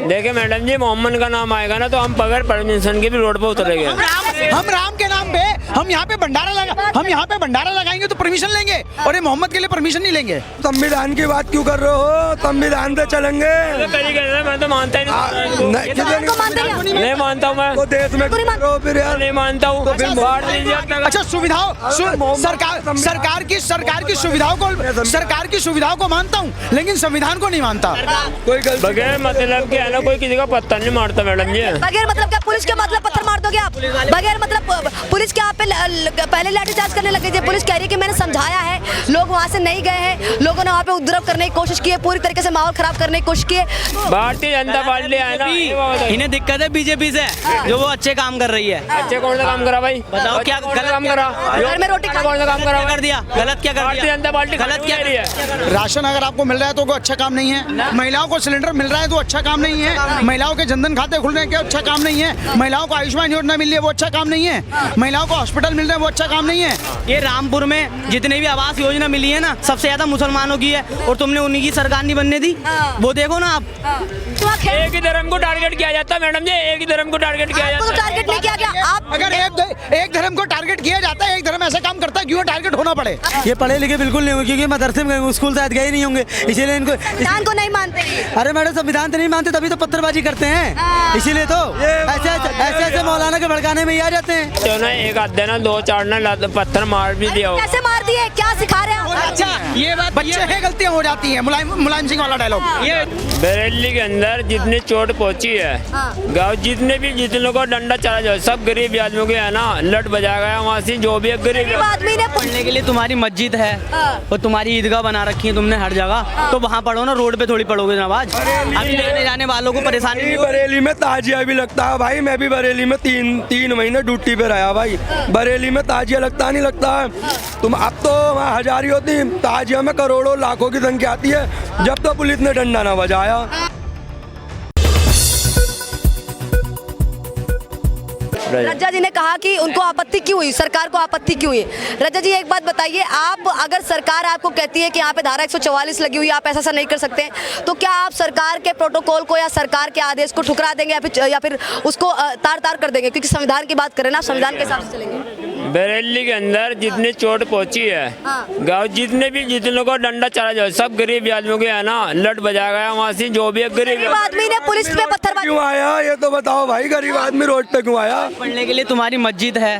देखिए मैडम जी, मोहम्मद का नाम आएगा ना तो हम बगैर परमिशन के भी रोड पर उतरेंगे। हम राम के नाम पे हम यहाँ पे भंडारा लगाएंगे तो परमिशन लेंगे, और ये मोहम्मद के लिए परमिशन नहीं लेंगे। संविधान की बात क्यों कर रहे हो? संविधान पे चलेंगे। मैं तो मानता ही नहीं, नहीं मानता हूँ मैं। तो देश में करो फिर यार। नहीं मानता हूँ। अच्छा, सरकार की सुविधाओं को मानता हूँ, लेकिन संविधान को नहीं मानता। कोई गलती बगैर मतलब के है ना, कोई किसी का पत्थर नहीं मारता मैडम जी। बगैर मतलब क्या पुलिस के मतलब पत्थर मार दोगे आप? बगैर मतलब पुलिस के आप पे पहले लाठीचार्ज करने लगे थे। पुलिस कह रही है कि मैंने समझाया है, लोग वहाँ से नहीं गए हैं, लोगों ने वहाँ पे उपद्रव करने की कोशिश की है, पूरी तरीके से माहौल खराब करने की कोशिश की है। भारतीय जनता पार्टी आए ना, इन्हें दिक्कत है बीजेपी से, जो वो अच्छे काम कर रही है। अच्छे कौन सा काम करा भाई? बताओ क्या गलत काम करा? घर में रोटी कौन सा काम कर दिया? गलत क्या कर भारतीय दिया? जनता पार्टी गलत क्या रही है? राशन अगर आपको मिल रहा है तो वो अच्छा काम नहीं है। महिलाओं को सिलेंडर मिल रहा है तो अच्छा काम नहीं है। महिलाओं के जनधन खाते खुल रहे हैं, क्या अच्छा काम नहीं है। महिलाओं को आयुष्मान योजना मिल रही है, वो अच्छा काम नहीं है। महिलाओं को हॉस्पिटल मिल रहे हैं, वो अच्छा काम नहीं है। ये रामपुर में जितने भी आवास योजना मिली है ना, सबसे ज्यादा मुसलमानों की है, और तुमने उन्हीं की सरकार नहीं बनने दी। वो देखो ना आप, एक ही धर्म को टारगेट किया जाता है मैडम जी, एक ही धर्म को टारगेट किया जाता है। टारगेट नहीं किया गया। आप अगर एक धर्म को टारगेट किया जाता है, एक धर्म ऐसा काम करता है, क्यों टारगेट होना पड़े? ये पढ़े लिखे बिल्कुल नहीं होंगे, क्योंकि मदरसे में स्कूल शायद गए नहीं होंगे, इसीलिए इनको संविधान को नहीं मानते। अरे मैडम, संविधान तो नहीं मानते, तभी तो पत्थरबाजी करते हैं। इसीलिए तो ऐसे मौलाना के भड़काने में ही आ जाते हैं। तो ना एक आधे ना दो चार ना पत्थर मार भी दिया हो। कैसे मार दिए? क्या सिखा रहे हैं? अच्छा, ये बात बच्चे हैं, गलतियां हो जाती हैं। मुलायम सिंह वाला डायलॉग। ये बरेली के अंदर जितनी चोट पहुंची है, गाँव जितने को डंडा चला जाए, सब गरीब आदमियों के है ना लट बजा गया वहाँ से। जो भी गरीब आदमी ने पढ़ने के लिए तुम्हारी मस्जिद है और तुम्हारी ईदगाह बना रखी है तुमने हर जगह, तो वहाँ पढ़ो ना, रोड पे थोड़ी पढ़ोगे नमाज। अभी लेने जाने वालों को परेशानी। बरेली में ताजिया भी लगता है भाई। मैं भी बरेली में तीन महीने ड्यूटी पे रहा भाई। बरेली में ताजिया लगता नहीं लगता है? तुम अब तो वहाँ हजारी होती, ताजिया में करोड़ों लाखों की संख्या आती है, जब तो पुलिस ने डंडा ना बजाया। रज्जा जी ने कहा कि उनको आपत्ति क्यों हुई, सरकार को आपत्ति क्यों हुई। रज्जा जी एक बात बताइए, आप अगर सरकार आपको कहती है कि यहाँ पे धारा 144 लगी हुई है, आप ऐसा नहीं कर सकते, तो क्या आप सरकार के प्रोटोकॉल को या सरकार के आदेश को ठुकरा देंगे या फिर उसको तार कर देंगे? क्योंकि संविधान की बात करें ना, संविधान के हिसाब से चलेंगे। बरेली के अंदर जितनी चोट पहुंची है, गाँव जितने को डंडा चला जाए, सब गरीब आदमियों के है ना लट बजा गया वहाँ से। जो भी गरीब आदमी ने पुलिस पे पत्थर क्यों आया ये तो बताओ भाई? गरीब आदमी रोड पे क्यों आया? पढ़ने के लिए तुम्हारी मस्जिद है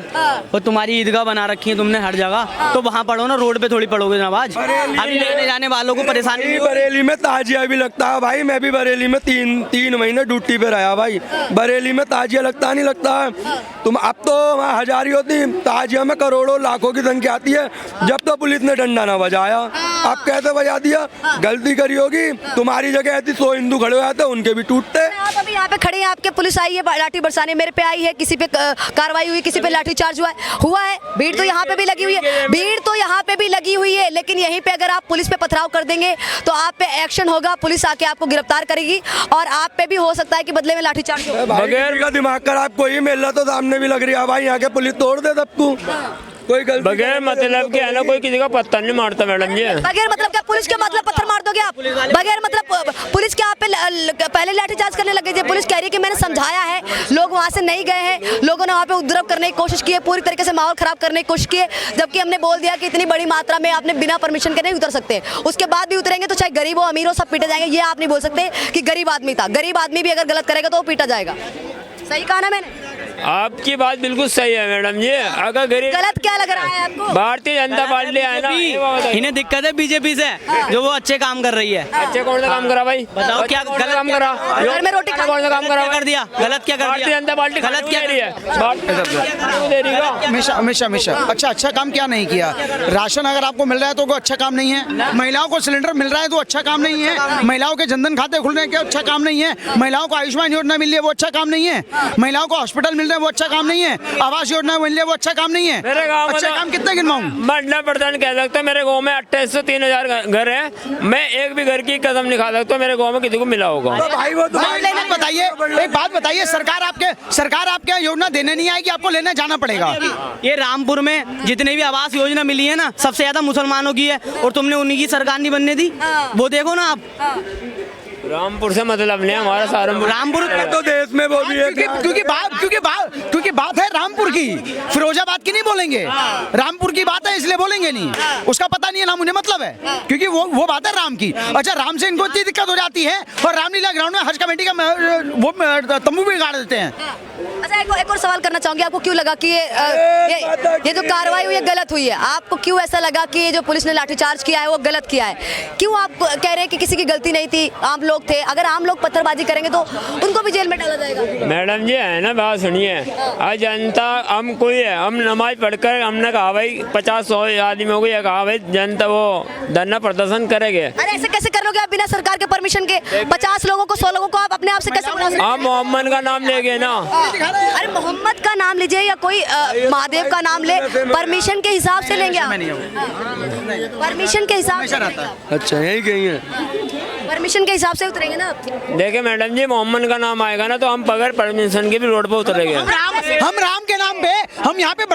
और तुम्हारी ईदगाह बना रखी है तुमने हर जगह, तो वहाँ पढ़ो ना, रोड पे थोड़ी पढ़ोगे नमाज। अभी लेने जाने वालों को परेशानी। बरेली में ताजिया भी लगता है भाई। मैं भी बरेली में तीन महीने ड्यूटी पे रहा भाई। बरेली में ताजिया लगता नहीं लगता है? तुम अब तो वहाँ हजारी होती, ताजिया में करोड़ों लाखों की संख्या आती है, जब तो पुलिस ने डंडा ना बजाया। अब कैसे बजा दिया? गलती करी होगी। तुम्हारी जगह ऐसी 100 हिंदू खड़े हो जाते, उनके भी टूटते। आप अभी यहाँ पे खड़े हैं, आपके पुलिस आई है लाठी बरसाने, मेरे पे आई है, किसी पे कार्रवाई हुई, किसी पे लाठीचार्ज हुआ है। भीड़ तो यहाँ पे भी लगी हुई है, लेकिन यहीं पे अगर आप पुलिस पे पथराव कर देंगे तो आप पे एक्शन होगा, पुलिस आके आपको गिरफ्तार करेगी और आप पे भी हो सकता है कि बदले में लाठीचार्ज हो। बगैर का दिमाग खराब कोई मेला तो सामने भी लग रही है भाई। यहाँ के पुलिस तोड़ दे सबको। कोई गलती बगैर मतलब के है ना, कोई किसी का पत्थर नहीं मारता मैडम जी। बगैर मतलब क्या पुलिस के मतलब पत्थर मार दोगे आप? बगैर मतलब पुलिस के आप पे पहले लाठीचार्ज करने लगे थे। पुलिस कह रही है कि मैंने समझाया है, लोग वहाँ से नहीं गए हैं, लोगों ने वहाँ पे उपद्रव करने की कोशिश की है, पूरी तरीके से माहौल खराब करने की कोशिश की है, जबकि हमने बोल दिया कि इतनी बड़ी मात्रा में आपने बिना परमिशन के नहीं उतर सकते। उसके बाद भी उतरेंगे तो चाहे गरीब हो अमीर हो, सब पीटे जाएंगे। ये आप नहीं बोल सकते कि गरीब आदमी था। गरीब आदमी भी अगर गलत करेगा तो वो पीटा जाएगा। सही कहा ना मैंने? आपकी बात बिल्कुल सही है मैडम जी। अगर गरीब गलत क्या लग रहा है आपको? भारतीय जनता पार्टी आए ना, इन्हें दिक्कत है बीजेपी से, जो वो अच्छे काम कर रही है। अच्छे कौन सा काम करा भाई? बताओ क्या गलत काम करा? घर में रोटी कौन सा काम करा? कर दिया? गलत क्या कर भारतीय दिया? जनता पार्टी गलत क्या रही है? हमेशा अच्छा काम क्या नहीं किया? राशन अगर आपको मिल रहा है तो वो अच्छा काम नहीं है। महिलाओं को सिलेंडर मिल रहा है तो अच्छा काम नहीं है। महिलाओं के जनधन खाते खुल रहे हैं, क्या अच्छा काम नहीं है? महिलाओं को आयुष्मान योजना मिल रही है, वो अच्छा काम नहीं है। महिलाओं को हॉस्पिटल मिल रहा है, वो अच्छा काम नहीं है। आवास योजना मिल रही है, वो अच्छा काम नहीं है। मेरे गाँव में अच्छा काम कितने गिनवाऊं? मंडला प्रधान कह सकता है मेरे गाँव में 2803,000 घर है। मैं एक भी घर की कदम नहीं खा सकता मेरे गाँव में किसी को मिला होगा। भाई वो बताइए, एक बात बताइए, सरकार आपके योजना देने नहीं आएगी, आपको लेने जाना पड़ेगा। ये रामपुर में जितने भी आवास योजना मिली है ना, सबसे ज्यादा मुसलमानों की है, और तुमने उन्हीं की सरकार नहीं बनने दी। वो देखो ना आप। रामपुर से मतलब नहीं, हमारा सहारनपुर। रामपुर तो देश में वो भी है। क्योंकि बात है रामपुर की, फिरोजाबाद की नहीं बोलेंगे। रामपुर की बात है इसलिए बोलेंगे नहीं, उसका पता नहीं है ना, मुझे मतलब है, क्योंकि वो बात है राम की। अच्छा, राम से इनको इतनी दिक्कत हो जाती है और रामलीला ग्राउंड में हज कमेटी का वो तंबू भी गाड़ देते हैं। अच्छा, एक और सवाल करना चाहूंगी, आपको क्यों लगा कि ये जो कार्रवाई हुई है गलत हुई है? आपको क्यों ऐसा लगा कि ये जो पुलिस ने लाठीचार्ज किया है वो गलत किया है? क्यों आप कह रहे हैं कि किसी की गलती नहीं थी, आम लोग थे? अगर आम लोग पत्थरबाजी करेंगे तो उनको भी जेल में डाला जाएगा। मैडम जी है ना, बात सुनिए, आज जनता हम कोई है, हम नमाज पढ़कर हमने कहा भाई 50-100 आदमियों को, कहा भाई जनता वो धरना प्रदर्शन करेंगे। अरे ऐसे कैसे कर लोगे आप बिना सरकार के परमिशन के? 50 लोगों को 100 लोगों को आप अपने आप से कैसे बुला सकते हैं? आप मोहम्मद का नाम लेंगे ना, अरे मोहम्मद का नाम लीजिए या कोई महादेव का नाम ले, परमिशन के हिसाब से लेंगे आप, परमिशन के हिसाब से, अच्छा यही कहीं है। परमिशन के हिसाब से उतरेंगे ना आप। देखिए मैडम जी, मोहम्मद का नाम आएगा ना तो हम बगैर परमिशन के भी रोड पर उतरेंगे। हम राम के नाम पे हम यहाँ पे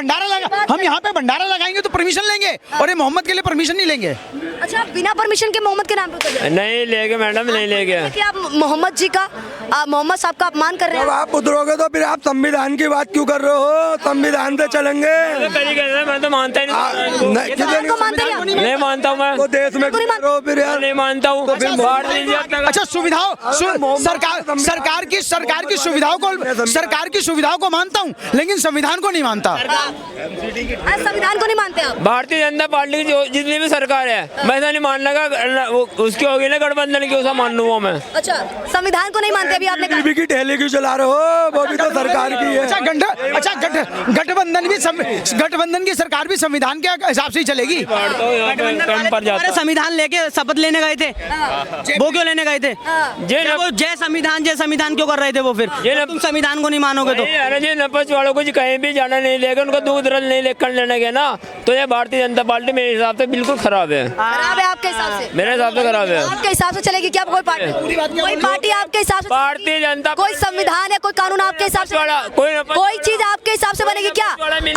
भंडारा लगाएंगे तो परमिशन लेंगे, और ये मोहम्मद के लिए परमिशन नहीं लेंगे। अच्छा, बिना परमिशन के मोहम्मद के नाम पे उतर जाएंगे? नहीं लेंगे मैडम, नहीं लेंगे। कि आप मोहम्मद जी का, मोहम्मद साहब का अपमान कर रहे जब हैं। आप उतरोगे तो फिर आप संविधान की बात क्यों कर रहे हो? संविधान से चलेंगे। मैं तो मानता ही नहीं, संविधान को मानते हैं आप? नहीं मानता हूँ मैं, तो देश में क्यों कर रहे हो फिर यार? नहीं मानता हूँ। अच्छा, सरकार की सुविधाओं को मानता हूँ, लेकिन संविधान को नहीं मानता। संविधान को नहीं मानते आप? भारतीय जनता पार्टी की जितनी भी सरकार है, मैं ऐसा नहीं मान लगा उसकी होगी ना गठबंधन की, उसे मान लूंगा मैं। अच्छा, संविधान को नहीं मानते अभी आपने कहा। बीबी की ठेले क्यों चला रहे हो? वो भी तो सरकार की है। गठबंधन की सरकार भी संविधान के हिसाब से ही चलेगी। अरे संविधान लेके शपथ लेने गए थे, वो क्यों लेने गए थे? वो जय संविधान क्यों कर रहे थे वो? फिर तुम संविधान को नहीं मानोगे तो? अरे जी, नपस वालों को कहीं भी जाना नहीं लेगा, उनका दूध रल नहीं लेकर लेने गया ना, तो ये भारतीय जनता पार्टी मेरे हिसाब से बिल्कुल खराब है। खराब है आपके हिसाब से? मेरे हिसाब से खराब है। आपके हिसाब से चलेगी क्या कोई पार्टी? कोई पार्टी आपके हिसाब से? भारतीय जनता, कोई संविधान है, कोई कानून आपके हिसाब से? कोई चीज आपके हिसाब से बनेगी क्या?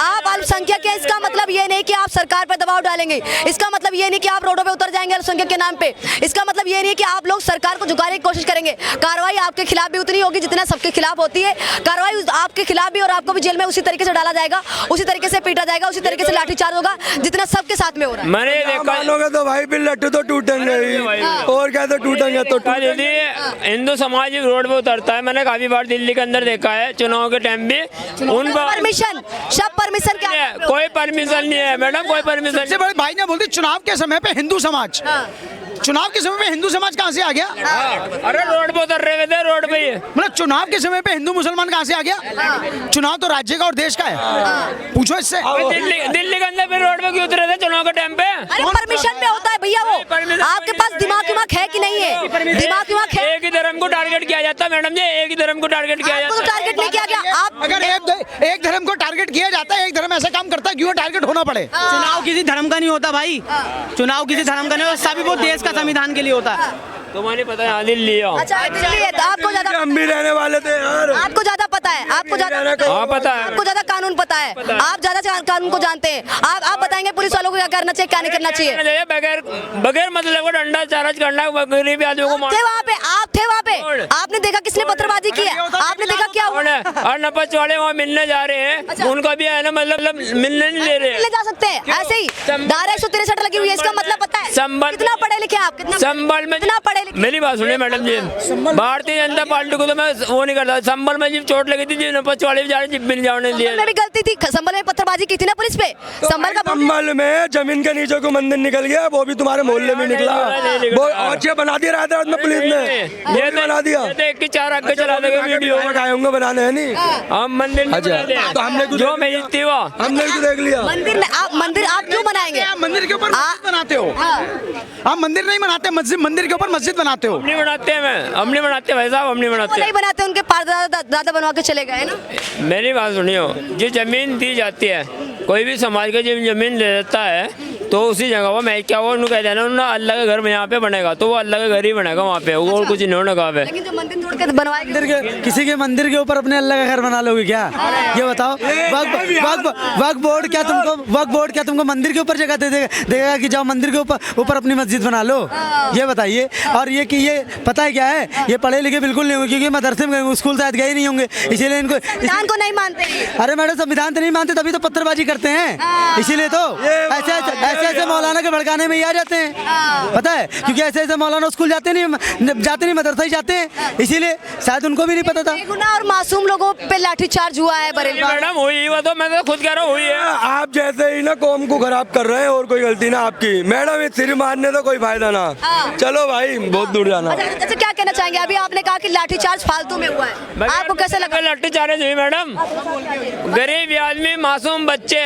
आप अल्पसंख्यक है, इसका मतलब ये नहीं कि आप सरकार पर दबाव डालेंगे, इसका मतलब ये नहीं कि आप रोडों पे उतर जाएंगे अल्पसंख्यक के नाम पे, इसका मतलब ये नहीं कि आप लोग सरकार को झुकाने की कोशिश करेंगे। कार्रवाई आपके खिलाफ भी उतनी होगी जितना सबके खिलाफ होती है। कार्रवाई आपके खिलाफ भी, और आपको भी जेल में उसी तरीके से डाला जाएगा, उसी तरिके से पीटा जाएगा, उसी तरीके से लाठीचार्ज होगा जितना सबके साथ में हो रहा है। मैंने देखा, मानोगे तो भाई फिर लट्टू तो टूटेंगे ही, और क्या तो टूटेंगे तो दीदी हिंदू समाज रोड पे उतरता है, मैंने काफी बार दिल्ली के अंदर देखा है, चुनाव के टाइम भी उन परमिशन, सब परमिशन क्या है? कोई परमिशन नहीं है मैडम, कोई परमिशन। सबसे बड़े भाई ने बोलते चुनाव के समय पे हिंदू समाज, चुनाव के समय पे हिंदू समाज कहाँ से आ गया? अरे रोड पे उतर रहे थे, रोड पे ही। मतलब चुनाव के समय पे हिंदू मुसलमान कहाँ से आ गया? चुनाव तो राज्य का और देश का है, पूछो इससे। दिल्ली के अंदर फिर रोड पे क्यों उतरे थे चुनाव के टाइम पे? अरे परमिशन में होता है भैया वो, आपके पास दिमाग है कि नहीं है? दिमाग है। एक ही धर्म को टारगेट किया जाता है मैडम जी, एक ही धर्म को टारगेट किया जाता है। टारगेट नहीं किया गया। आप अगर एक धर्म को टारगेट किया जाता है, एक धर्म ऐसा काम करता है क्यों टारगेट होना पड़े? चुनाव किसी धर्म का नहीं होता भाई, चुनाव किसी धर्म का नहीं होता, सभी वो देश का संविधान के लिए होता है। तुम्हारी पता है दिल्ली हो? अच्छा दिल्ली है तो आपको ज्यादा, हम भी रहने वाले थे यार, आपको ज्यादा पता है, आपको ज्यादा पता है, आपको ज्यादा कानून पता है, आप ज्यादा कानून को जानते हैं। आप बताएंगे पुलिस वालों को क्या करना चाहिए, क्या नहीं करना चाहिए? बगैर मतलब को डंडा चार्ज करना, गरीब आदमियों को थे वहाँ पे, आप थे वहाँ पे, आपने देखा किसने पत्थरबाजी की है? आपने देखा क्या हुआ? और नपच वाले वहाँ मिलने जा रहे हैं, उनका भी है ना, मतलब मिलने नहीं दे रहे, मिलने जा सकते हैं ऐसे ही। धारा 163 लगी हुई है, इसका मतलब पता है? संबल कितना पढ़े लिखे आप? संबल में कितना पढ़े लिखे? मेरी बात सुनिए मैडम जी, भारतीय जनता पार्टी को तो मैं वो नहीं करता। संबल में जिप चोट लगी थी, जिप नपच वाले भी जिप भी नहीं जाने दिए। में भी गलती थी, संबल में पत्थरबाजी की थी ना पुलिस पे। संबल का संबल में जमीन के नीचे को मंदिर निकल गया, वो भी तुम्हारे मोहल्ले में निकला, वो अच्छे बना दिया हैदराबाद में पुलिस ने, ये बना दिया। एक की 4 आगे चला देगा वीडियो आए होंगे बनाने, है नहीं? हम मंदिर नहीं बनाते, तो हमने जो मेजित थी वो हमने भी देख लिया। मंदिर आप क्यों बनाएंगे? आप मंदिर के ऊपर मस्जिद बनाते हो, आप मंदिर नहीं बनाते, मंदिर के ऊपर मस्जिद बनाते हो। हम नहीं बनाते, हम नहीं बनाते भाई साहब, हम नहीं बनाते। नहीं बनाते, उनके दादा बनवा के चले गए ना। मेरी बात सुनियो, जो जमीन दी जाती है, कोई भी समाज का जब जमीन ले लेता है तो उसी जगह पर मैं क्या हुआ उन्होंने कह देना उन्होंने अल्लाह का घर में यहाँ पे बनेगा तो वो अल्लाह का घर ही बनेगा वहाँ पे और कुछ इन्होंने कहा है। लेकिन जो मंदिर तोड़ के बनवाए मंदिर के किसी के मंदिर के ऊपर अपने अल्लाह का घर बना लोगे क्या? ये बताओ। वक्फ बोर्ड क्या तुमको मंदिर के ऊपर जगह देगा कि जाओ मंदिर के ऊपर अपनी मस्जिद बना लो? ये बताइए। और ये कि ये पता है क्या है, ये पढ़े लिखे बिल्कुल नहीं होंगे क्योंकि मदरसे में स्कूल शायद गए नहीं होंगे, इसीलिए इनको संविधान को नहीं मानते। अरे मैडम संविधान तो नहीं मानते तभी तो पत्थरबाजी करते हैं, इसीलिए तो ऐसे मौलाना के भड़काने में ही आ जाते हैं। पता है क्योंकि ऐसे मौलाना स्कूल जाते नहीं मदरसा ही जाते हैं, इसीलिए शायद उनको भी नहीं पता था। बेगुनाह और मासूम लोगों पे लाठीचार्ज हुआ है बरेली। मैडम हुई वो तो मैं तो खुद कह रहा हूँ हुई है। आप जैसे ही ना कौम को खराब कर रहे हैं और कोई गलती ना आपकी। मैडम ये सिर मारने तो कोई फायदा ना। चलो भाई बहुत दूर जाना। अच्छा क्या कहना चाहेंगे? अभी आपने कहा कि लाठीचार्ज फालतू में हुआ है, आपको कैसे लगा? लाठीचार्ज हुई मैडम, गरीब आदमी मासूम बच्चे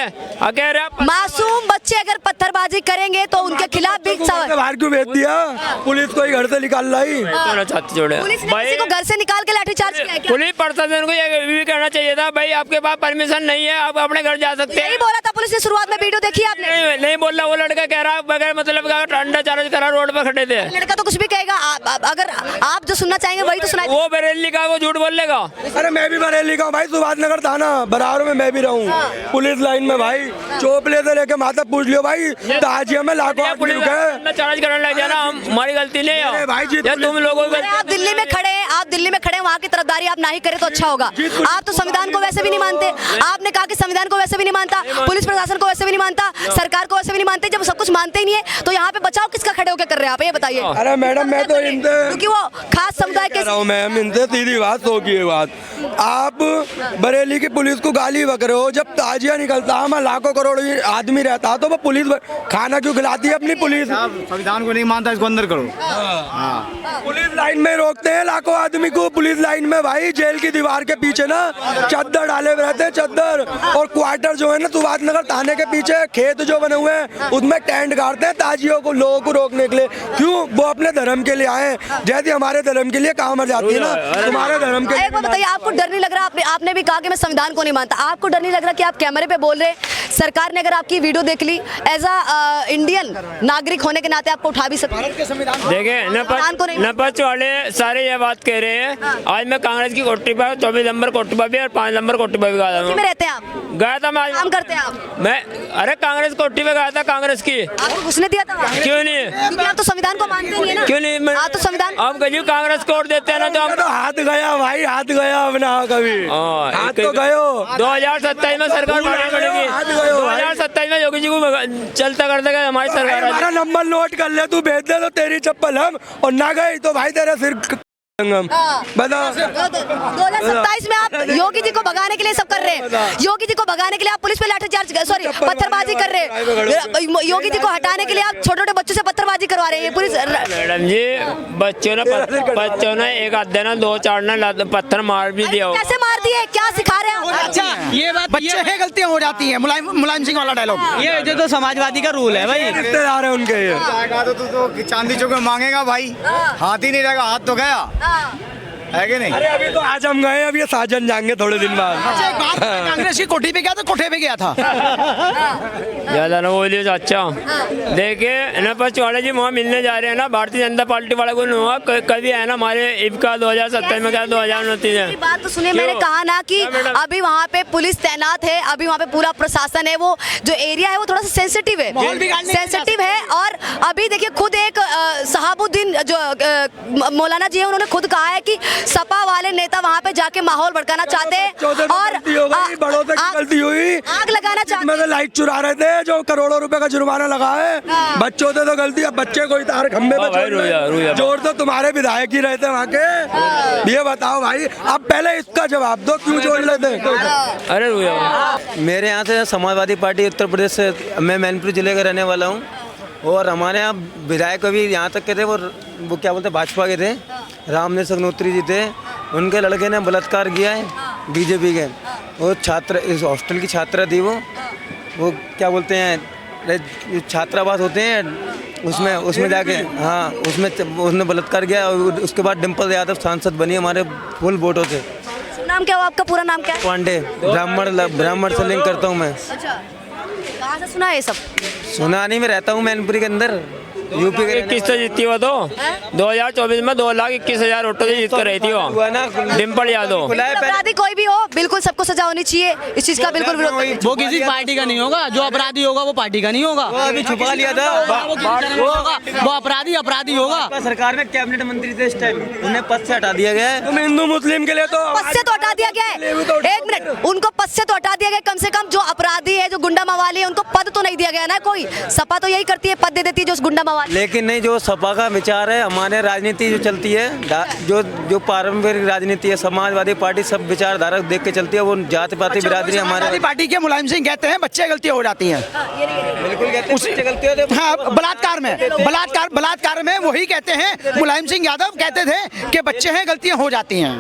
मासूम बच्चे अगर पत्थरबाजी करेंगे तो उनके खिलाफ भी बाहर क्यों भेज दिया? पुलिस को ही घर से निकाल लाई। पुलिस ने किसी को घर से निकाल के लाठीचार्ज किया क्या? पुलिस प्रशासन को ये भी कहना चाहिए था भाई आपके पास परमिशन नहीं है, आप अपने घर जा सकते हैं। यही बोला था पुलिस ने शुरुआत में, वीडियो देखी आपने? नहीं बोल रहा, वो लड़का कह रहा बगैर मतलब का ठंडा चार्ज करा रोड पर खड़े थे। लड़का तो कुछ भी कहेगा, अगर आप जो सुनना चाहेंगे वही तो सुनाइए। वो बरेली का वो झूठ बोल लेगा। अरे मैं भी बरेली का हूँ भाई, सुभाष नगर थाना बराबर में मैं भी रहूँ पुलिस लाइन में भाई। चोपले से लेके माता पूछ लियो भाई, ताजिया में लाखों आदमी रुके हैं। चार्ज करने लग जाना, हमारी गलती नहीं है भाई जी। तुम लोगों को आप दिल्ली में खड़े हैं, वहाँ की तरफदारी आप नहीं करें तो अच्छा होगा। आप तो संविधान को वैसे भी नहीं मानते, आपने कहा कि संविधान को वैसे भी नहीं मानता, पुलिस प्रशासन को वैसे भी नहीं मानता, सरकार को वैसे भी नहीं मानते। जब सब कुछ मानते ही नहीं है तो यहाँ पे बचाव किसका खड़े होकर कर रहे हैं आप, ये बताइए। अरे मैडम मैं तो इनसे क्योंकि वो खास समुदाय के मैम इनसे सीधी बात होगी बात। आप बरेली की पुलिस को गाली बक रहे हो, जब ताजिया निकलता है लाखों करोड़ आदमी रहता है तो वो पुलिस खाना क्यों खिलाती है अपनी पुलिस? संविधान को नहीं मानता, इसको अंदर करो। पुलिस लाइन में रोकते हैं लाखों आदमी को, पुलिस लाइन में भाई जेल की दीवार के पीछे ना चद्दर डाले हुए रहते हैं, चद्दर और क्वार्टर जो है ना सुभाष नगर थाने के पीछे खेत जो बने हुए हैं उसमें टेंट गाड़ते हैं ताजियों को, लोगों को रोकने के लिए। क्यों? वो अपने धर्म के लिए आए, जैसे हमारे धर्म के लिए काम मर जाती है ना, तुम्हारे धर्म के। एक बात बताइए, आपको डर नहीं लग रहा? आपने भी कहा कि मैं संविधान को नहीं मानता, आपको डर नहीं लग रहा कि आप कैमरे पे बोल रहे, सरकार ने अगर आपकी वीडियो देख ली एज अ इंडियन नागरिक होने के नाते आपको उठा भी सकते हैं? देखिए नपच वाले सारे ये बात कह रहे हैं। आज मैं कांग्रेस की कोठी पर 24 नंबर कोठी पर भी और 5 नंबर कोठी पर भी गया था। में रहते हैं आप? गया था मैं। काम करते हैं आप? मैं अरे कांग्रेस कोठी पे गया था, कांग्रेस की। आपको घुसने दिया था? क्यों नहीं? क्योंकि आप तो संविधान को मानते नहीं है ना। क्यों नहीं? आप तो संविधान आप कभी कांग्रेस को वोट देते हैं ना तो हम तो हाथ गया भाई, हाथ गया अपना कभी हाथ तो गयो। 2027 में सरकार बनानी पड़ेगी। 2027 में योगी जी को चलता कर देगा हमारी सरकार। हमारा नंबर नोट कर ले, तू भेज दे तो तेरी चप्पल हम, और ना गई तो भाई तेरा सिर बता। 2027 में आप योगी जी को भगाने के लिए सब कर रहे हैं, योगी जी को भगाने के लिए आप पुलिस पे लाठीचार्ज सॉरी पत्थरबाजी कर रहे हैं, योगी जी को हटाने के लिए आप छोटे छोटे बच्चों से पत्थरबाजी करवा रहे हैं। पुलिस मैडम जी बच्चों ने एक आधे ना 2-4 ना पत्थर मार भी दिया। कैसे मार दिए, क्या सिखा रहे हैं? अच्छा ये बात बच्चे हैं, गलतियां हो जाती हैं। मुलायम सिंह वाला डायलॉग, ये तो समाजवादी का रूल है भाई। रिश्तेदार है उनके ये। तो चांदी चौक में मांगेगा भाई, हाथ ही नहीं रहेगा, हाथ तो गया है कि नहीं? अरे अभी तो आज हम गए, अब ये साजन जाएंगे थोड़े दिन बाद। कांग्रेस की कोठी पे गया था, कोठे पे गया था। ज्यादा ना बोलिए चाचा। देखिए नपच वाले जी वहाँ मिलने जा रहे हैं ना, भारतीय जनता पार्टी वाला को हुआ कभी है ना हमारे इब्का 2027 में क्या 2029 है। बात तो सुनिए, मैंने कहा ना कि अभी वहाँ पे पुलिस तैनात है, अभी वहाँ पे पूरा प्रशासन है, वो जो एरिया है वो थोड़ा सा सेंसिटिव है। और अभी देखिए खुद एक सहाबुद्दीन जो मौलाना जी है उन्होंने खुद कहा है कि सपा वाले नेता वहाँ पे जाके माहौल भड़काना चाहते हैं और बड़ों से गलती हुई, आग लगाना चाहते हैं। लाइट चुरा रहे थे जो करोड़ों रुपए का जुर्माना लगा है, बच्चों से तो गलती। अब बच्चे कोई तार खंबे पे जोर तो तुम्हारे विधायक ही रहते वहाँ के। ये बताओ भाई, अब पहले इसका जवाब दो, क्यों जोड़ लेते? अरे मेरे यहाँ से समाजवादी पार्टी उत्तर प्रदेश से, मैं मैनपुर जिले का रहने वाला हूँ और हमारे यहाँ विधायक अभी यहाँ तक के थे, वो क्या बोलते भाजपा के थे, रामनेश अग्नोत्री जी थे, उनके लड़के ने बलात्कार किया है बीजेपी के। वो छात्र, इस हॉस्टल की छात्रा थी, वो क्या बोलते हैं छात्रावास होते हैं उसमें जाके, हाँ उसने बलात्कार किया। और उसके बाद डिम्पल यादव सांसद बनी हमारे फुल वोटों से। नाम क्या हुआ आपका? पूरा नाम क्या है? पांडे, ब्राह्मण से लिंक करता हूँ मैं। अच्छा, कहाँ कहाँ से सुना है ये सब? सुनानी में रहता हूँ मैनपुरी के अंदर, यूपी के। किस से जीती वो तो 2024 में 2,21,000 वोटों से जीत कर रही थी वो, हुआ ना डिम्पल यादव। अपराधी कोई भी हो, बिल्कुल सबको सजा होनी चाहिए, इस चीज का बिल्कुल विरोध करते हैं। वो किसी पार्टी का नहीं होगा, जो अपराधी होगा वो पार्टी का नहीं होगा। वो अभी छुपा लिया था। वो अपराधी अपराधी होगा। भाजपा सरकार में कैबिनेट मंत्री थे इस टाइम, उन्हें पद से हटा दिया गया है। तुम हिंदू मुस्लिम के लिए तो पद से तो हटा दिया गया है। एक मिनट, उनको पद से तो हटा दिया गया, कम से कम जो अपराधी है, जो गुंडा मवाली है, उनको पद तो नहीं दिया गया ना कोई। सपा तो यही करती है, पद दे देती है जो उस गुंडा मवाली। लेकिन नहीं, जो सपा का विचार है, हमारे राजनीति जो चलती है, जो पारंपरिक राजनीति है, समाजवादी पार्टी सब विचारधारा देख के चलती है। वो जाति पाति बिरादरी हमारे समाजवादी पार्टी के मुलायम सिंह कहते हैं बच्चे गलतियां हो जाती हैं। बिल्कुल कहते हैं बच्चे गलती होते हैं। हाँ, बलात्कार में वही कहते हैं। मुलायम सिंह यादव कहते थे कि बच्चे हैं, गलतियां हो जाती हैं।